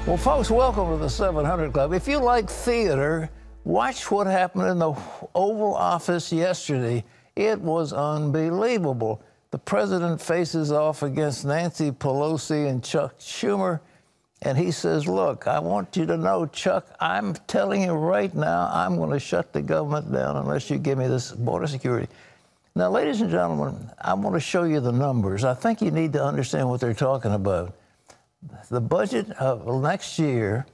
Well, folks, welcome to the 700 Club. If you like theater, watch what happened in the Oval Office yesterday. It was unbelievable. The president faces off against Nancy Pelosi and Chuck Schumer, and he says, look, I want you to know, Chuck, I'm telling you right now, I'm going to shut the government down unless you give me this border security. Now, ladies and gentlemen, I want to show you the numbers. I think you need to understand what they're talking about. The budget of next year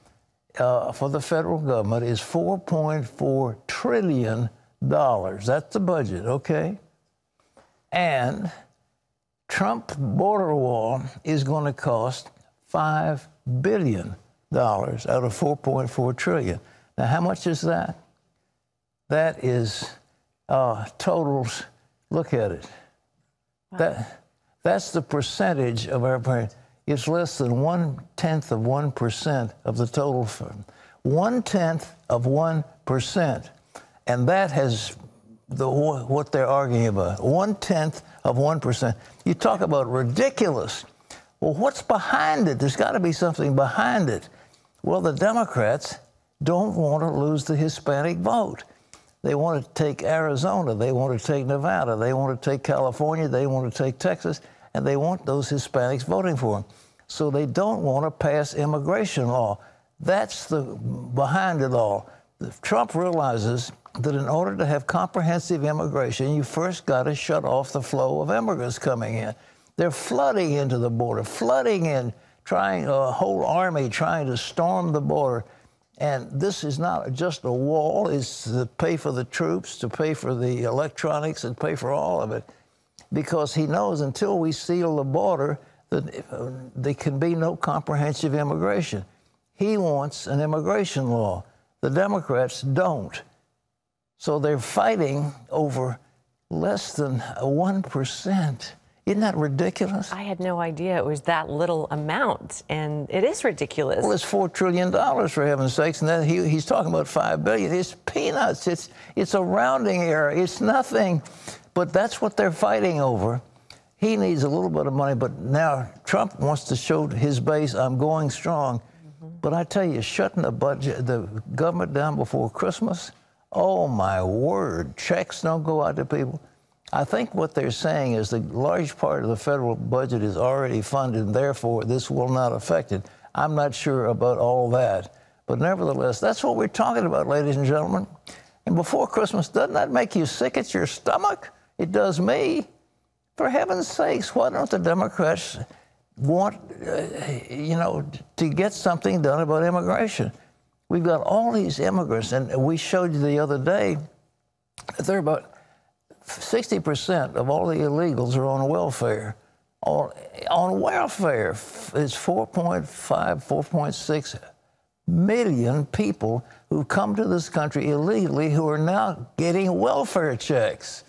for the federal government is $4.4 trillion. That's the budget, okay? And Trump border wall is going to cost $5 billion out of $4.4 trillion. Now, how much is that? That is totals. Look at it. Wow. That's the percentage of our. It's less than 1/10 of 1% of the total fund. 1/10 of 1%. And that has what they're arguing about. 1/10 of 1%. You talk about ridiculous. Well, what's behind it? There's got to be something behind it. Well, the Democrats don't want to lose the Hispanic vote. They want to take Arizona. They want to take Nevada. They want to take California. They want to take Texas. And they want those Hispanics voting for them. So they don't want to pass immigration law. That's the behind it all. Trump realizes that in order to have comprehensive immigration, you first got to shut off the flow of immigrants coming in. They're flooding into the border, flooding in, trying a whole army trying to storm the border. And this is not just a wall. It's to pay for the troops, to pay for the electronics, and pay for all of it. Because he knows until we seal the border, that there can be no comprehensive immigration. He wants an immigration law. The Democrats don't. So they're fighting over less than 1%. Isn't that ridiculous? I had no idea it was that little amount, and it is ridiculous. Well, it's $4 trillion, for heaven's sakes, and then he's talking about $5 billion. It's peanuts. It's a rounding error. It's nothing. But that's what they're fighting over. He needs a little bit of money, but now Trump wants to show his base, I'm going strong. But I tell you, shutting the government down before Christmas, oh, my word, checks don't go out to people. I think what they're saying is the large part of the federal budget is already funded, and therefore this will not affect it. I'm not sure about all that. But nevertheless, that's what we're talking about, ladies and gentlemen. And before Christmas, doesn't that make you sick at your stomach? It does me. For heaven's sakes, why don't the Democrats want, to get something done about immigration? We've got all these immigrants, and we showed you the other day that they're about 60% of all the illegals are on welfare. On welfare, it's 4.6 million people who come to this country illegally who are now getting welfare checks.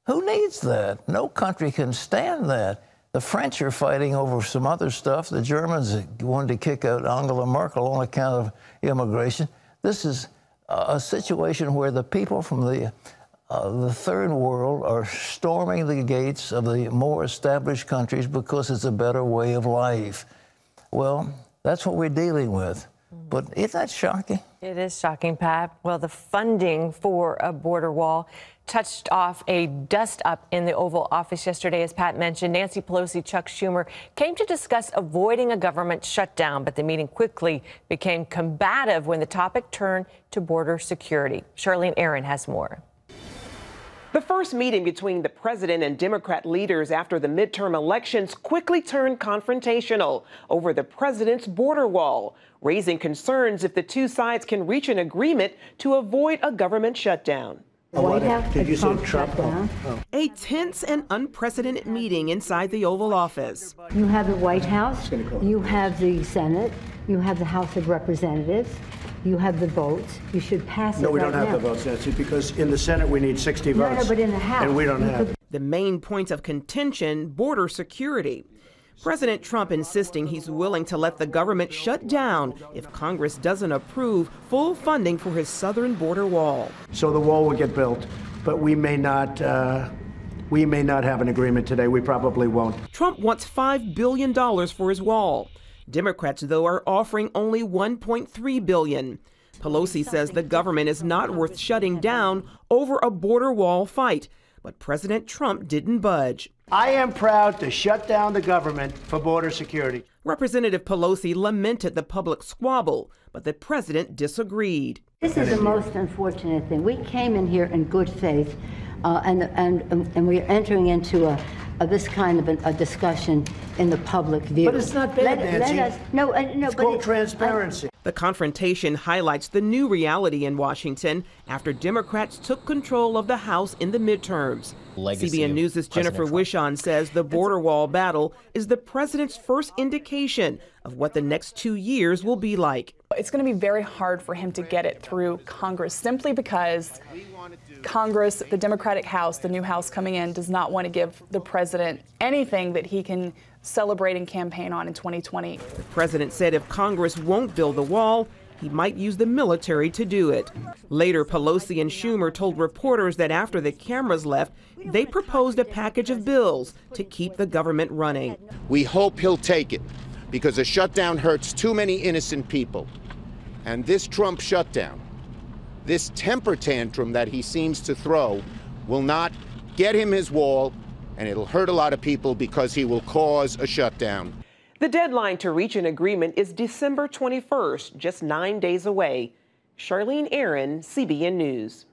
Who needs that? No country can stand that. The French are fighting over some other stuff. The Germans wanted to kick out Angela Merkel on account of immigration. This is a situation where the people from the third world are storming the gates of the more established countries because it's a better way of life. Well, that's what we're dealing with. But isn't that shocking? It is shocking, Pat. Well, the funding for a border wall touched off a dust-up in the Oval Office yesterday. As Pat mentioned, Nancy Pelosi, Chuck Schumer came to discuss avoiding a government shutdown, but the meeting quickly became combative when the topic turned to border security. Charlene Aaron has more. The first meeting between the president and Democrat leaders after the midterm elections quickly turned confrontational over the president's border wall, raising concerns if the two sides can reach an agreement to avoid a government shutdown. White House did you say Trump? A tense and unprecedented meeting inside the Oval Office. You have the White House, you have the Senate, you have the House of Representatives, you have the votes. You should pass it. No, we don't have the votes, Nancy, because in the Senate we need 60 votes. No, but in the House. And we don't have. The main points of contention, border security. President Trump insisting he's willing to let the government shut down if Congress doesn't approve full funding for his southern border wall. So the wall will get built, but we may not have an agreement today. We probably won't. Trump wants $5 billion for his wall. Democrats, though, are offering only $1.3 billion. Pelosi says the government is not worth shutting down over a border wall fight, but President Trump didn't budge. I am proud to shut down the government for border security. Representative Pelosi lamented the public squabble, but the president disagreed. This is the most unfortunate thing. We came in here in good faith, and we're entering into this kind of a discussion in the public view. But it's not bad, Nancy. It's called transparency. The confrontation highlights the new reality in Washington after Democrats took control of the House in the midterms. CBN News' Jennifer Wishon says the border wall battle is the president's first indication of what the next 2 years will be like. It's going to be very hard for him to get it through Congress simply because Congress, the Democratic House, the new House coming in, does not want to give the president anything that he can celebrate and campaign on in 2020. The president said if Congress won't build the wall, he might use the military to do it. Later, Pelosi and Schumer told reporters that after the cameras left, they proposed a package of bills to keep the government running. We hope he'll take it because a shutdown hurts too many innocent people. And this Trump shutdown, this temper tantrum that he seems to throw, will not get him his wall, and it'll hurt a lot of people because he will cause a shutdown. The deadline to reach an agreement is December 21st, just 9 days away. Charlene Aaron, CBN News.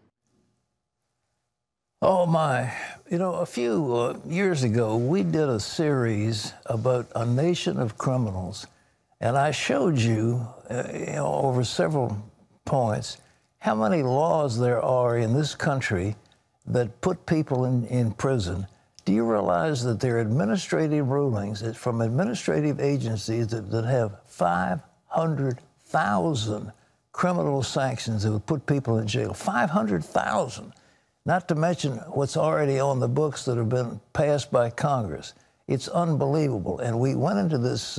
Oh, my. You know, a few years ago, we did a series about a nation of criminals. And I showed you, over several points, how many laws there are in this country that put people in prison. Do you realize that there are administrative rulings from administrative agencies that have 500,000 criminal sanctions that would put people in jail? 500,000. Not to mention what's already on the books that have been passed by Congress. It's unbelievable. And we went into this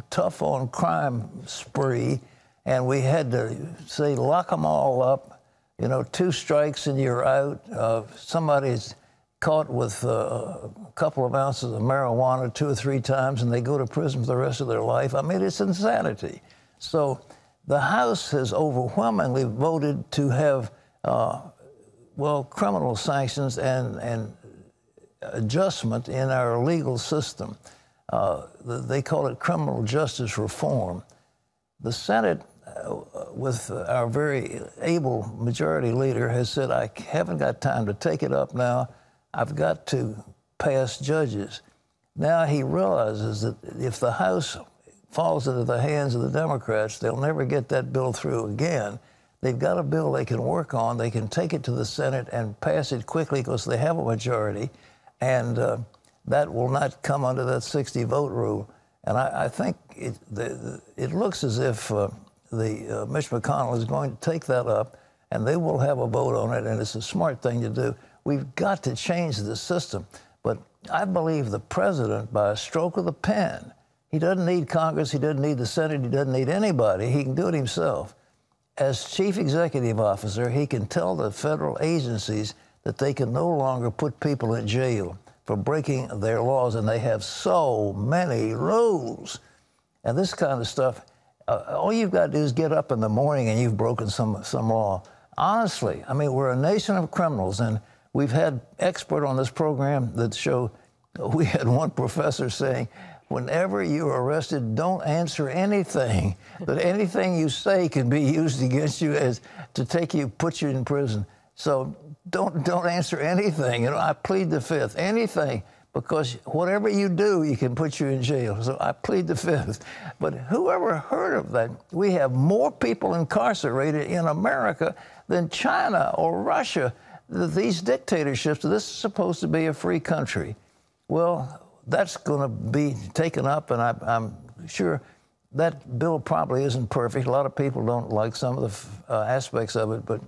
tough on crime spree, and we had to say, lock them all up. 2 strikes and you're out. Somebody's caught with a couple of ounces of marijuana 2 or 3 times, and they go to prison for the rest of their life. I mean, it's insanity. So the House has overwhelmingly voted to have, criminal sanctions and adjustment in our legal system. They call it criminal justice reform. The Senate, with our very able majority leader, has said, I haven't got time to take it up now. I've got to pass judges. Now he realizes that if the House falls into the hands of the Democrats, they'll never get that bill through again. They've got a bill they can work on. They can take it to the Senate and pass it quickly because they have a majority. And that will not come under that 60-vote rule. And I think it looks as if Mitch McConnell is going to take that up, and they will have a vote on it, and it's a smart thing to do. We've got to change the system. But I believe the president, by a stroke of the pen, he doesn't need Congress, he doesn't need the Senate, he doesn't need anybody. He can do it himself. As chief executive officer, he can tell the federal agencies that they can no longer put people in jail for breaking their laws, and they have so many rules. And this kind of stuff, all you've got to do is get up in the morning and you've broken some law. Honestly, I mean, we're a nation of criminals, and we've had expert on this program that show, we had one professor saying, whenever you're arrested, don't answer anything. That anything you say can be used against you as to put you in prison. So don't answer anything. I plead the fifth. Anything, because whatever you do, you can put you in jail. So I plead the fifth. But whoever heard of that? We have more people incarcerated in America than China or Russia. These dictatorships, this is supposed to be a free country. Well, that's going to be taken up, and I'm sure that bill probably isn't perfect. A lot of people don't like some of the aspects of it, but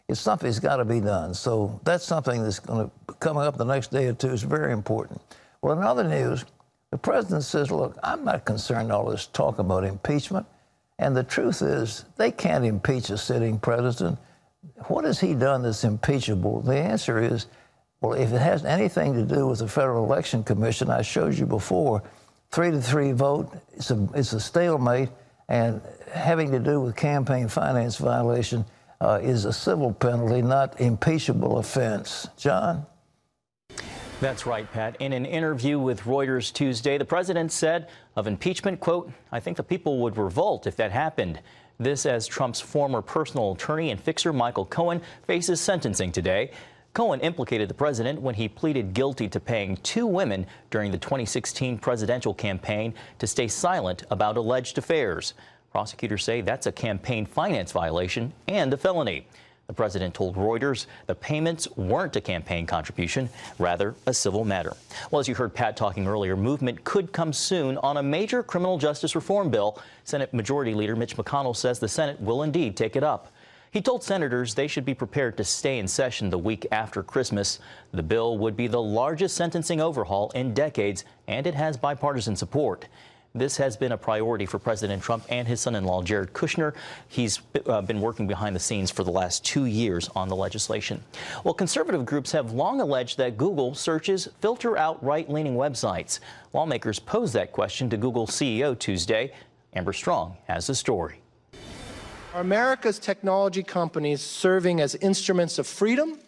it's something that's got to be done. So that's something that's going to come up the next day or two. It's very important. Well, in other news, the president says, look, I'm not concerned all this talk about impeachment. And the truth is, they can't impeach a sitting president. What has he done that's impeachable? The answer is, well, if it has anything to do with the Federal Election Commission, I showed you before, 3-3 vote. It's a stalemate, and having to do with campaign finance violation is a civil penalty, not impeachable offense. John? That's right, Pat. In an interview with Reuters Tuesday, the president said of impeachment, quote, "I think the people would revolt if that happened." This as Trump's former personal attorney and fixer Michael Cohen faces sentencing today. Cohen implicated the president when he pleaded guilty to paying 2 women during the 2016 presidential campaign to stay silent about alleged affairs. Prosecutors say that's a campaign finance violation and a felony. The president told Reuters the payments weren't a campaign contribution, rather a civil matter. Well, as you heard Pat talking earlier, movement could come soon on a major criminal justice reform bill. Senate Majority Leader Mitch McConnell says the Senate will indeed take it up. He told senators they should be prepared to stay in session the week after Christmas. The bill would be the largest sentencing overhaul in decades, and it has bipartisan support. This has been a priority for President Trump and his son-in-law, Jared Kushner. He's been working behind the scenes for the last 2 years on the legislation. Well, conservative groups have long alleged that Google searches filter out right-leaning websites. Lawmakers posed that question to Google CEO Tuesday. Amber Strong has the story. Are America's technology companies serving as instruments of freedom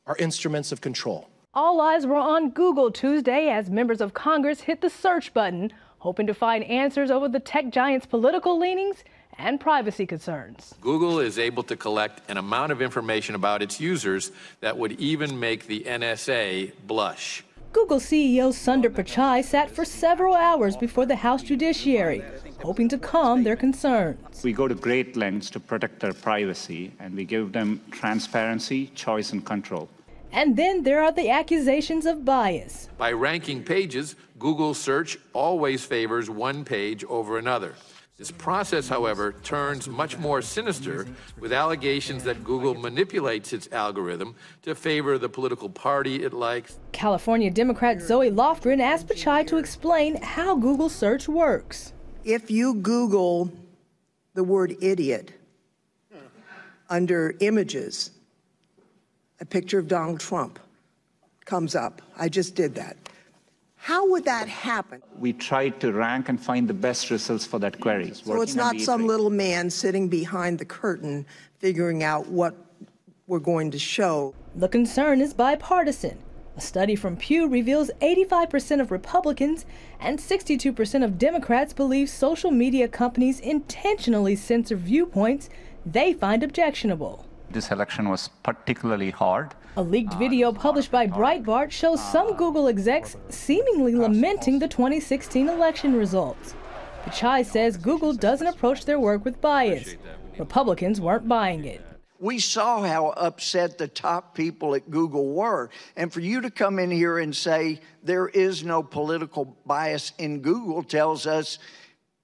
or instruments of control? All eyes were on Google Tuesday as members of Congress hit the search button, hoping to find answers over the tech giant's political leanings and privacy concerns. Google is able to collect an amount of information about its users that would even make the NSA blush. Google CEO Sundar Pichai sat for several hours before the House Judiciary, hoping to calm their concerns. We go to great lengths to protect their privacy, and we give them transparency, choice, and control. And then there are the accusations of bias. By ranking pages, Google search always favors one page over another. This process, however, turns much more sinister with allegations that Google manipulates its algorithm to favor the political party it likes. California Democrat Zoe Lofgren asked Pichai to explain how Google search works. If you Google the word idiot under images, a picture of Donald Trump comes up. I just did that. How would that happen? We tried to rank and find the best results for that query. So it's not some little man sitting behind the curtain figuring out what we're going to show. The concern is bipartisan. A study from Pew reveals 85% of Republicans and 62% of Democrats believe social media companies intentionally censor viewpoints they find objectionable. This election was particularly hard. A leaked video published by Breitbart shows some Google execs seemingly lamenting the 2016 election results. Pichai says Google doesn't approach their work with bias. Republicans weren't buying it. We saw how upset the top people at Google were. And for you to come in here and say there is no political bias in Google tells us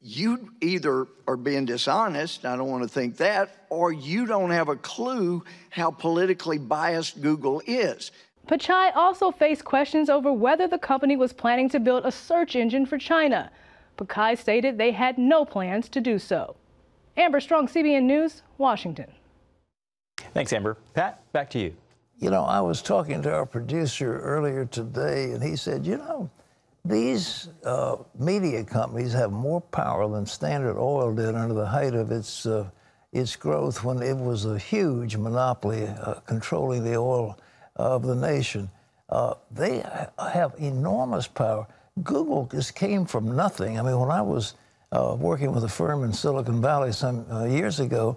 you either are being dishonest, I don't want to think that, or you don't have a clue how politically biased Google is. Pichai also faced questions over whether the company was planning to build a search engine for China. Pichai stated they had no plans to do so. Amber Strong, CBN News, Washington. Thanks, Amber. Pat, back to you. You know, I was talking to our producer earlier today, and he said, you know, these media companies have more power than Standard Oil did under the height of its growth when it was a huge monopoly controlling the oil of the nation. They have enormous power. Google just came from nothing. I mean, when I was working with a firm in Silicon Valley some years ago,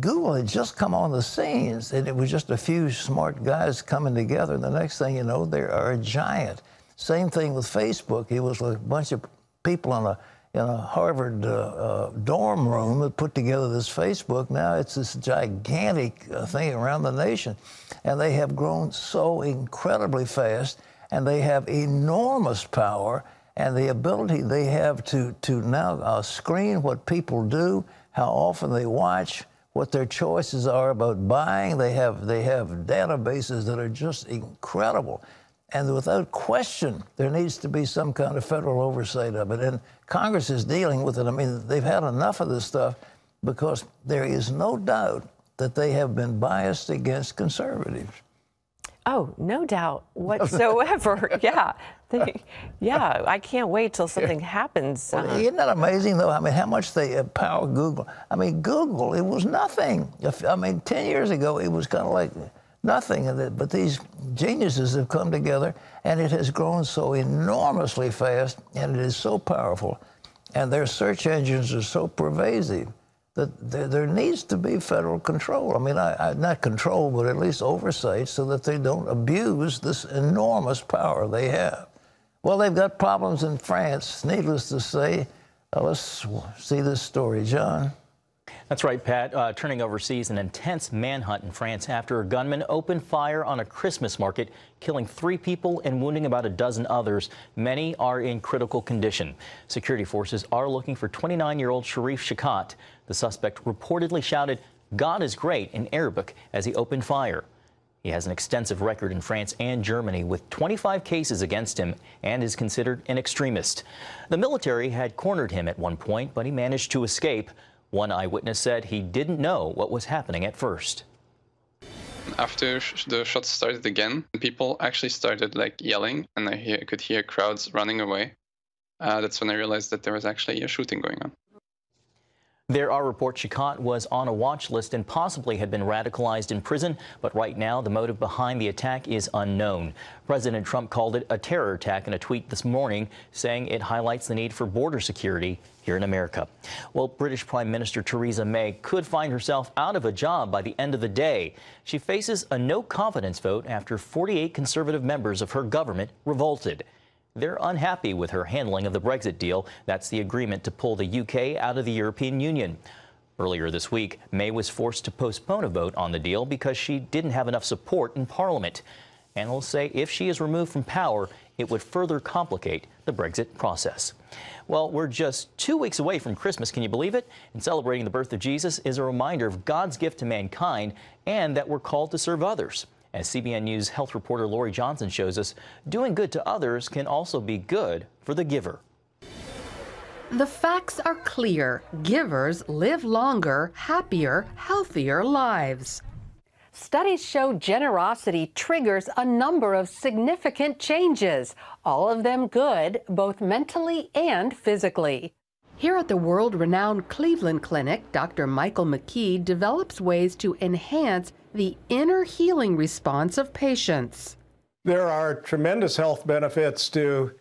Google had just come on the scenes, and it was just a few smart guys coming together. And the next thing you know, they are a giant. Same thing with Facebook. It was a bunch of people in a Harvard dorm room that put together this Facebook. Now it's this gigantic thing around the nation. And they have grown so incredibly fast, and they have enormous power, and the ability they have to now screen what people do, how often they watch, what their choices are about buying. They have databases that are just incredible. And without question, there needs to be some kind of federal oversight of it. And Congress is dealing with it. I mean, they've had enough of this stuff because there is no doubt that they have been biased against conservatives. Oh, no doubt whatsoever. Yeah, something. Yeah, I can't wait till something happens. Well, isn't that amazing, though? I mean, how much they empower Google. I mean, Google, it was nothing. I mean, 10 years ago, it was kind of like nothing. But these geniuses have come together, and it has grown so enormously fast, and it is so powerful, and their search engines are so pervasive that there needs to be federal control. I mean, not control, but at least oversight so that they don't abuse this enormous power they have. Well, they've got problems in France, needless to say. Let's see this story. John? That's right, Pat. Turning overseas, an intense manhunt in France after a gunman opened fire on a Christmas market, killing 3 people and wounding about a dozen others. Many are in critical condition. Security forces are looking for 29-year-old Sharif Shakat. The suspect reportedly shouted, "God is great," in Arabic as he opened fire. He has an extensive record in France and Germany with 25 cases against him and is considered an extremist. The military had cornered him at one point, but he managed to escape. One eyewitness said he didn't know what was happening at first. After the shots started again, people actually started yelling, and I could hear crowds running away. That's when I realized that there was actually a shooting going on. There are reports Shakat was on a watch list and possibly had been radicalized in prison, but right now the motive behind the attack is unknown. President Trump called it a terror attack in a tweet this morning, saying it highlights the need for border security here in America. Well, British Prime Minister Theresa May could find herself out of a job by the end of the day. She faces a no-confidence vote after 48 Conservative members of her government revolted. They're unhappy with her handling of the Brexit deal. That's the agreement to pull the UK out of the European Union. Earlier this week, May was forced to postpone a vote on the deal because she didn't have enough support in Parliament. Analysts say if she is removed from power, it would further complicate the Brexit process. Well, we're just 2 weeks away from Christmas. Can you believe it? And celebrating the birth of Jesus is a reminder of God's gift to mankind and that we're called to serve others. As CBN News health reporter Lori Johnson shows us, doing good to others can also be good for the giver. The facts are clear. Givers live longer, happier, healthier lives. Studies show generosity triggers a number of significant changes, all of them good, both mentally and physically. Here at the world-renowned Cleveland Clinic, Dr. Michael McKee develops ways to enhance the inner healing response of patients. There are tremendous health benefits to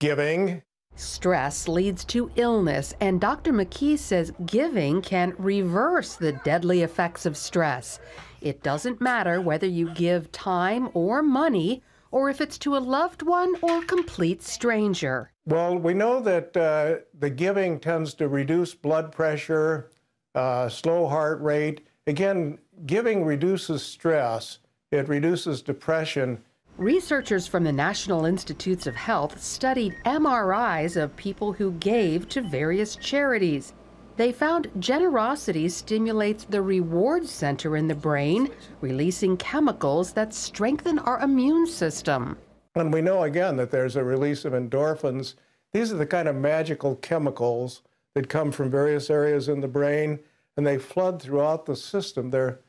giving. Stress leads to illness, and Dr. McKee says giving can reverse the deadly effects of stress. It doesn't matter whether you give time or money, or if it's to a loved one or complete stranger. Well, we know that the giving tends to reduce blood pressure, slow heart rate. Again, giving reduces stress. It reduces depression. Researchers from the National Institutes of Health studied MRIs of people who gave to various charities. They found generosity stimulates the reward center in the brain, releasing chemicals that strengthen our immune system. And we know, again, that there's a release of endorphins. These are the kind of magical chemicals that come from various areas in the brain, and they flood throughout the system. They're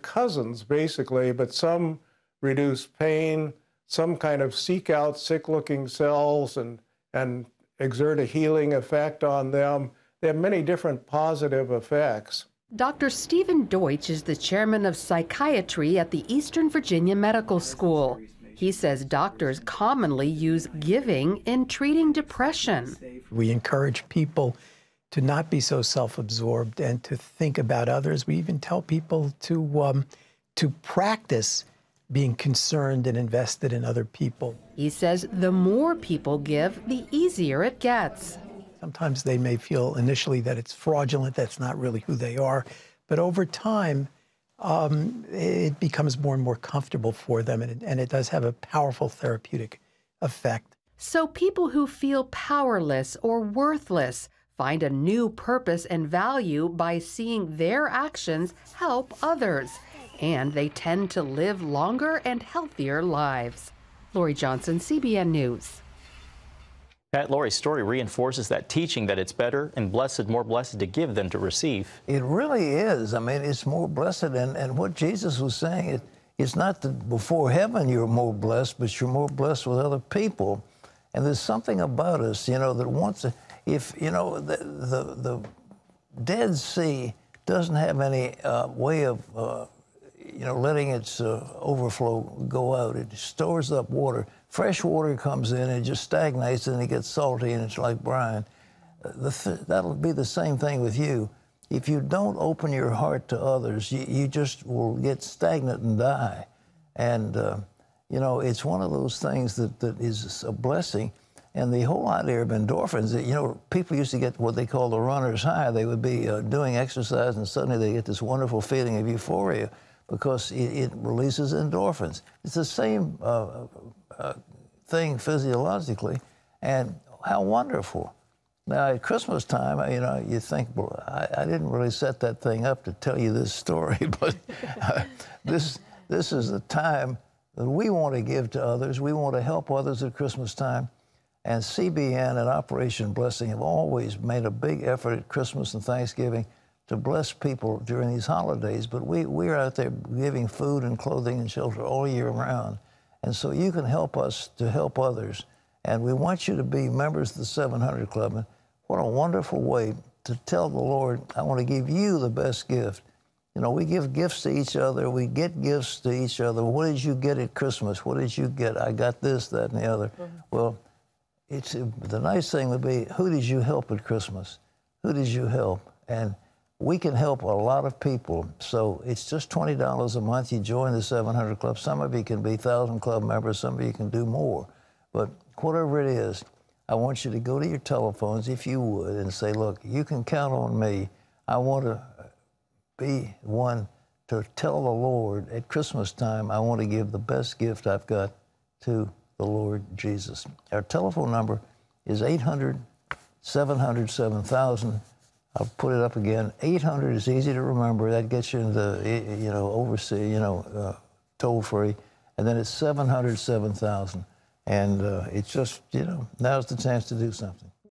cousins, basically, but some reduce pain, some kind of seek out sick-looking cells and exert a healing effect on them. They have many different positive effects. Dr. Stephen Deutsch is the chairman of psychiatry at the Eastern Virginia Medical School. He says doctors commonly use giving in treating depression. We encourage people to not be so self-absorbed and to think about others. We even tell people to practice being concerned and invested in other people. He says the more people give, the easier it gets. Sometimes they may feel initially that it's fraudulent, that's not really who they are, but over time, it becomes more and more comfortable for them, and it does have a powerful therapeutic effect. So people who feel powerless or worthless find a new purpose and value by seeing their actions help others, and they tend to live longer and healthier lives. Lori Johnson, CBN News. Pat, Lori's story reinforces that teaching that it's better and blessed, more blessed to give than to receive. It really is. I mean, it's more blessed. And what Jesus was saying, it's not that before heaven you're more blessed, but you're more blessed with other people. And there's something about us, you know, that wants to, if, you know, the Dead Sea doesn't have any way of, you know, letting its overflow go out. It stores up water. Fresh water comes in, it just stagnates, and it gets salty, and it's like brine. That'll be the same thing with you. If you don't open your heart to others, you just will get stagnant and die. And, you know, it's one of those things that is a blessing. And the whole idea of endorphins, you know, people used to get what they call the runner's high. They would be doing exercise, and suddenly they get this wonderful feeling of euphoria because it releases endorphins. It's the same thing physiologically, and how wonderful. Now, at Christmas time, you know, you think, well, I didn't really set that thing up to tell you this story, but this is the time that we want to give to others. We want to help others at Christmas time. And CBN and Operation Blessing have always made a big effort at Christmas and Thanksgiving to bless people during these holidays. But we're out there giving food and clothing and shelter all year round. And so you can help us to help others. And we want you to be members of the 700 Club. And what a wonderful way to tell the Lord, I want to give you the best gift. You know, we give gifts to each other. We get gifts to each other. What did you get at Christmas? What did you get? I got this, that, and the other. Mm-hmm. Well, the nice thing would be, who did you help at Christmas? Who did you help? And we can help a lot of people. So it's just $20 a month. You join the 700 Club. Some of you can be 1,000 Club members. Some of you can do more. But whatever it is, I want you to go to your telephones, if you would, and say, look, you can count on me. I want to be one to tell the Lord at Christmas time, I want to give the best gift I've got to the Lord Jesus. Our telephone number is 800-700-7000. I'll put it up again. 800 is easy to remember. That gets you into, you know, overseas, you know, toll-free. And then it's 700-7000. And it's just, you know, now's the chance to do something.